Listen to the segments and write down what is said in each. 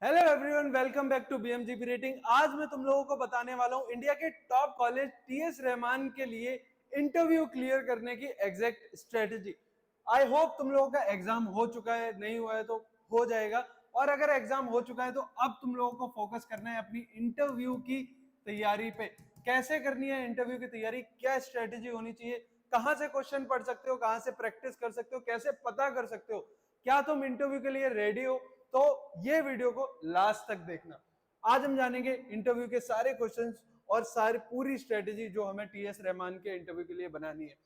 Hello everyone, welcome back to BMGP rating. आज मैं तुम लोगों को बताने वाला हूं इंडिया के टॉप कॉलेज टीएस रहमान के लिए इंटरव्यू क्लियर करने की एग्जैक्ट स्ट्रेटजी। आई होप तुम लोगों का एग्जाम हो चुका है, नहीं हुआ है तो हो जाएगा। और अगर एग्जाम हो चुका है तो अब तुम लोगों को फोकस करना है अपनी इंटरव्यू की तैयारी पे। कैसे करनी है इंटरव्यू की तैयारी, क्या स्ट्रेटेजी होनी चाहिए, कहां से क्वेश्चन पढ़ सकते हो, कहां से प्रैक्टिस कर सकते हो, कैसे पता कर सकते हो क्या तुम इंटरव्यू के लिए रेडी हो। तो ये वीडियो को लास्ट तक देखना। आज हम जानेंगे इंटरव्यू के सारे क्वेश्चंस और सारी पूरी स्ट्रेटेजी जो हमें टीएस रहमान के इंटरव्यू के लिए बनानी है।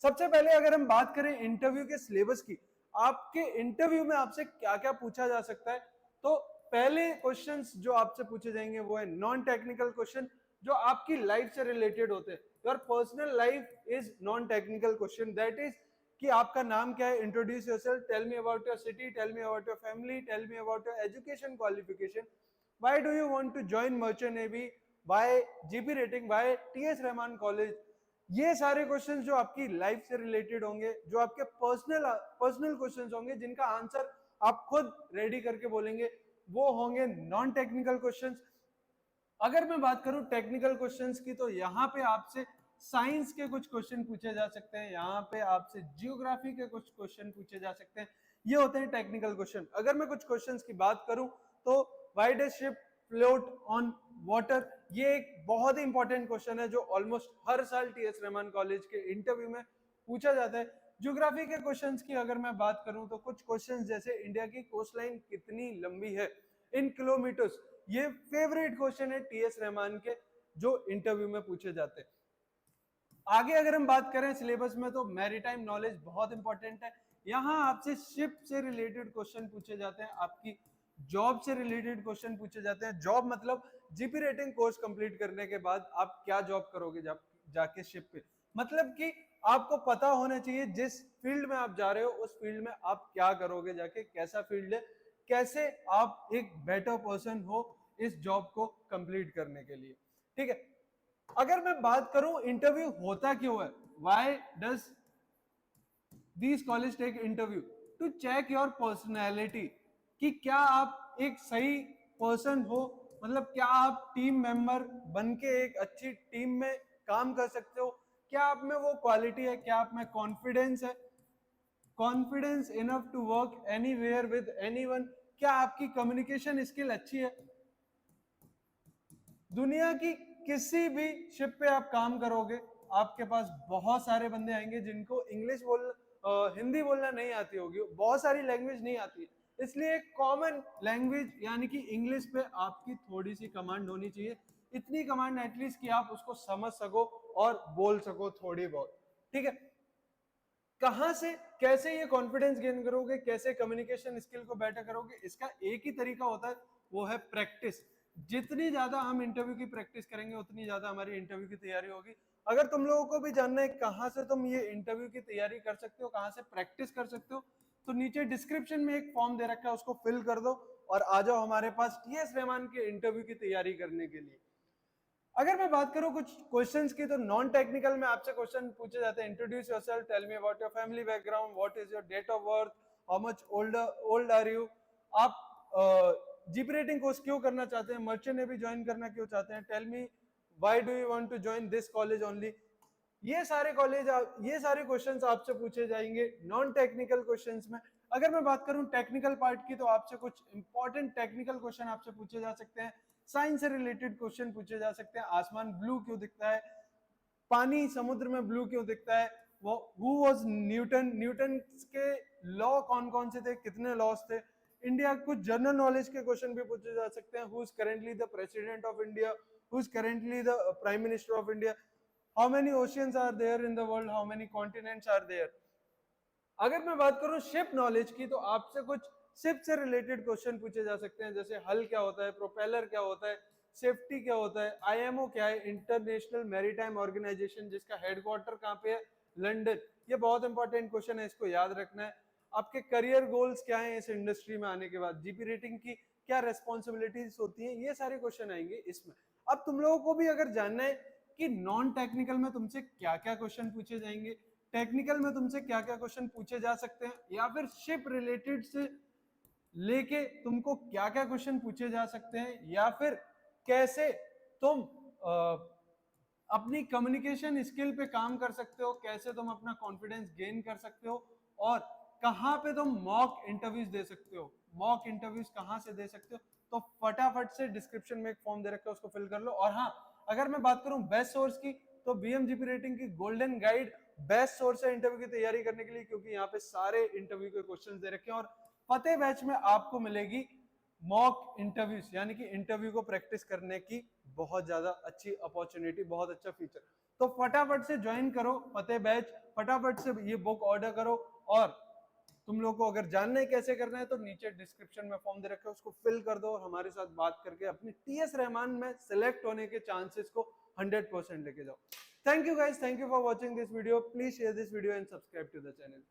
सबसे पहले अगर हम बात करें इंटरव्यू के सिलेबस की, आपके इंटरव्यू में आपसे क्या क्या पूछा जा सकता है, तो पहले क्वेश्चंस जो आपसे पूछे जाएंगे वो है नॉन टेक्निकल क्वेश्चन, जो आपकी लाइफ से रिलेटेड होते हैं। Your personal life is non technical question, that is कि आपका नाम क्या है, introduce yourself, tell me about your city, tell me about your family, tell me about your education qualification, why do you want to join merchant navy, why GP rating, why TS Rahman college. ये सारे questions जो आपकी life से related होंगे, जो आपके personal questions होंगे, जिनका आंसर आप खुद रेडी करके बोलेंगे, वो होंगे नॉन टेक्निकल क्वेश्चंस। अगर मैं बात करूं टेक्निकल क्वेश्चंस की, तो यहाँ पे आपसे साइंस के कुछ क्वेश्चन पूछे जा सकते हैं, यहाँ पे आपसे जियोग्राफी के कुछ क्वेश्चन पूछे जा सकते हैं। ये होते हैं टेक्निकल क्वेश्चन। अगर मैं कुछ क्वेश्चंस की बात करूं तो why does ship float on water, ये एक बहुत ही इंपॉर्टेंट क्वेश्चन है जो ऑलमोस्ट हर साल टीएस रहमान कॉलेज के इंटरव्यू में पूछा जाता है। ज्योग्राफी के क्वेश्चंस की अगर मैं बात करूं तो कुछ क्वेश्चंस जैसे इंडिया की कोस्ट लाइन कितनी लंबी है इन किलोमीटर्स, ये फेवरेट क्वेश्चन है टीएस रहमान के जो इंटरव्यू में पूछे जाते हैं। आगे अगर हम बात करें सिलेबस में, तो मैरीटाइम नॉलेज बहुत इंपॉर्टेंट है। यहां आपसे शिप से रिलेटेड क्वेश्चन पूछे जाते हैं, आपकी जॉब से रिलेटेड क्वेश्चन पूछे जाते हैं। जॉब मतलब जीपी रेटिंग कोर्स कंप्लीट करने के बाद आप क्या जॉब करोगे जब जाके शिप पे, मतलब कि आपको पता होना चाहिए जिस फील्ड में आप जा रहे हो उस फील्ड में आप क्या करोगे जाके, कैसा फील्ड है, कैसे आप एक बेटर पर्सन हो इस जॉब को कंप्लीट करने के लिए। ठीक है, अगर मैं बात करूं इंटरव्यू होता क्यों है, why does these college take interview, to check your personality, कि क्या आप एक सही पर्सन हो, मतलब क्या आप टीम मेंबर बन के एक अच्छी टीम में काम कर सकते हो, क्या आप में वो क्वालिटी है, क्या आप में कॉन्फिडेंस है, confidence enough to work anywhere with anyone, क्या आपकी कम्युनिकेशन स्किल अच्छी है। दुनिया की किसी भी शिप पे आप काम करोगे, आपके पास बहुत सारे बंदे आएंगे जिनको इंग्लिश हिंदी बोलना नहीं आती होगी, बहुत सारी लैंग्वेज नहीं आती है, इसलिए कॉमन लैंग्वेज यानी कि इंग्लिश पे आपकी थोड़ी सी कमांड होनी चाहिए। इतनी कमांड एटलीस्ट कि आप उसको समझ सको और बोल सको थोड़ी बहुत। ठीक है, कहां से कैसे ये कॉन्फिडेंस गेन करोगे, कैसे कम्युनिकेशन स्किल को बेटर करोगे, इसका एक ही तरीका होता है, वो है प्रैक्टिस। जितनी ज्यादा हम इंटरव्यू की प्रैक्टिस करेंगे उतनी ज्यादा हमारी इंटरव्यू की तैयारी होगी। अगर तुम लोगों को भी जानना है कहां से तुम ये इंटरव्यू की तैयारी कर सकते हो, कहां से प्रैक्टिस कर सकते हो, तो नीचे डिस्क्रिप्शन में एक फॉर्म दे रखा है, उसको फिल कर दो और आ जाओ हमारे पास टीएस रहमान के इंटरव्यू की तैयारी करने के लिए। अगर मैं बात करूं कुछ क्वेश्चंस की, तो नॉन टेक्निकल में आपसे क्वेश्चन पूछे जाते हैं, introduce yourself, tell me about your family background, what is your date of birth, how much old are you, आप जीपी रेटिंग कोर्स क्यों करना चाहते हैं, मर्चेंट नेवी ज्वाइन करना क्यों चाहते हैं, tell me why do you want to join this college only. ये सारे क्वेश्चंस आपसे पूछे जाएंगे नॉन टेक्निकल क्वेश्चंस में। अगर मैं बात करूं टेक्निकल पार्ट की, तो आपसे कुछ इंपॉर्टेंट टेक्निकल क्वेश्चन आपसे पूछे जा सकते हैं, साइंस से रिलेटेड क्वेश्चन पूछे जा सकते हैं। आसमान ब्लू क्यों दिखता है, पानी समुद्र में ब्लू क्यों दिखता है, वो हु वाज न्यूटन, न्यूटन के लॉ कौन कौन से थे, कितने लॉस थे। इंडिया कुछ जनरल नॉलेज के क्वेश्चन भी पूछे जा सकते हैं, who is currently the president of India, who is currently the prime minister of India, how many oceans are there in the world, how many continents are there. अगर मैं बात करूं शिप नॉलेज की, तो आपसे कुछ शिप से related question पूछे जा सकते हैं, जैसे हल क्या होता है, प्रोपेलर क्या होता है, सेफ्टी क्या होता है, आईएमओ क्या है, इंटरनेशनल मैरीटाइम ऑर्गेनाइजेशन जिसका हेडक्वार्टर कहाँ पे है, लंदन। ये बहुत इंपॉर्टेंट क्वेश्चन है, इसको याद रखना है। आपके करियर गोल्स क्या है इस इंडस्ट्री में आने के बाद, जीपी रेटिंग की क्या रेस्पॉन्सिबिलिटीज होती है, ये सारे क्वेश्चन आएंगे इसमें। अब तुम लोगों को भी अगर जानना है कि नॉन टेक्निकल में तुमसे क्या क्या क्वेश्चन पूछे जाएंगे, टेक्निकल में तुमसे क्या क्या क्वेश्चन पूछे जा सकते हैं, या फिर शिप रिलेटेड से लेके तुमको क्या क्या क्वेश्चन पूछे जा सकते हैं, या फिर कैसे तुम अपनी कम्युनिकेशन स्किल पे काम कर सकते हो, कैसे तुम अपना कॉन्फिडेंस गेन कर सकते हो, और कहां पे तुम मॉक इंटरव्यूज दे सकते हो, मॉक इंटरव्यूज कहां से दे सकते हो, तो फटाफट से डिस्क्रिप्शन में एक फॉर्म दे रखा है, उसको फिल कर लो। और हाँ, अगर मैं बात करूं बेस्ट सोर्स की, तो बीएमजीपी रेटिंग की गोल्डन गाइड बेस्ट सोर्स है इंटरव्यू की तैयारी करने के लिए, क्योंकि यहाँ पे सारे इंटरव्यू के क्वेश्चन दे रखे हैं। और फतेह बैच में आपको मिलेगी मॉक इंटरव्यूज, यानी कि इंटरव्यू को प्रैक्टिस करने की बहुत ज्यादा अच्छी अपॉर्चुनिटी, बहुत अच्छा फीचर। तो फटाफट से ज्वाइन करो फतेह बैच, फटाफट से ये बुक ऑर्डर करो। और तुम लोग को अगर जानना है कैसे करना है, तो नीचे डिस्क्रिप्शन में फॉर्म दे रखा है, उसको फिल कर दो और हमारे साथ बात करके अपने टीएस रहमान में सिलेक्ट होने के चांसेस को 100% लेके जाओ। Thank you guys, thank you for watching this video. Please share this video and subscribe to the channel.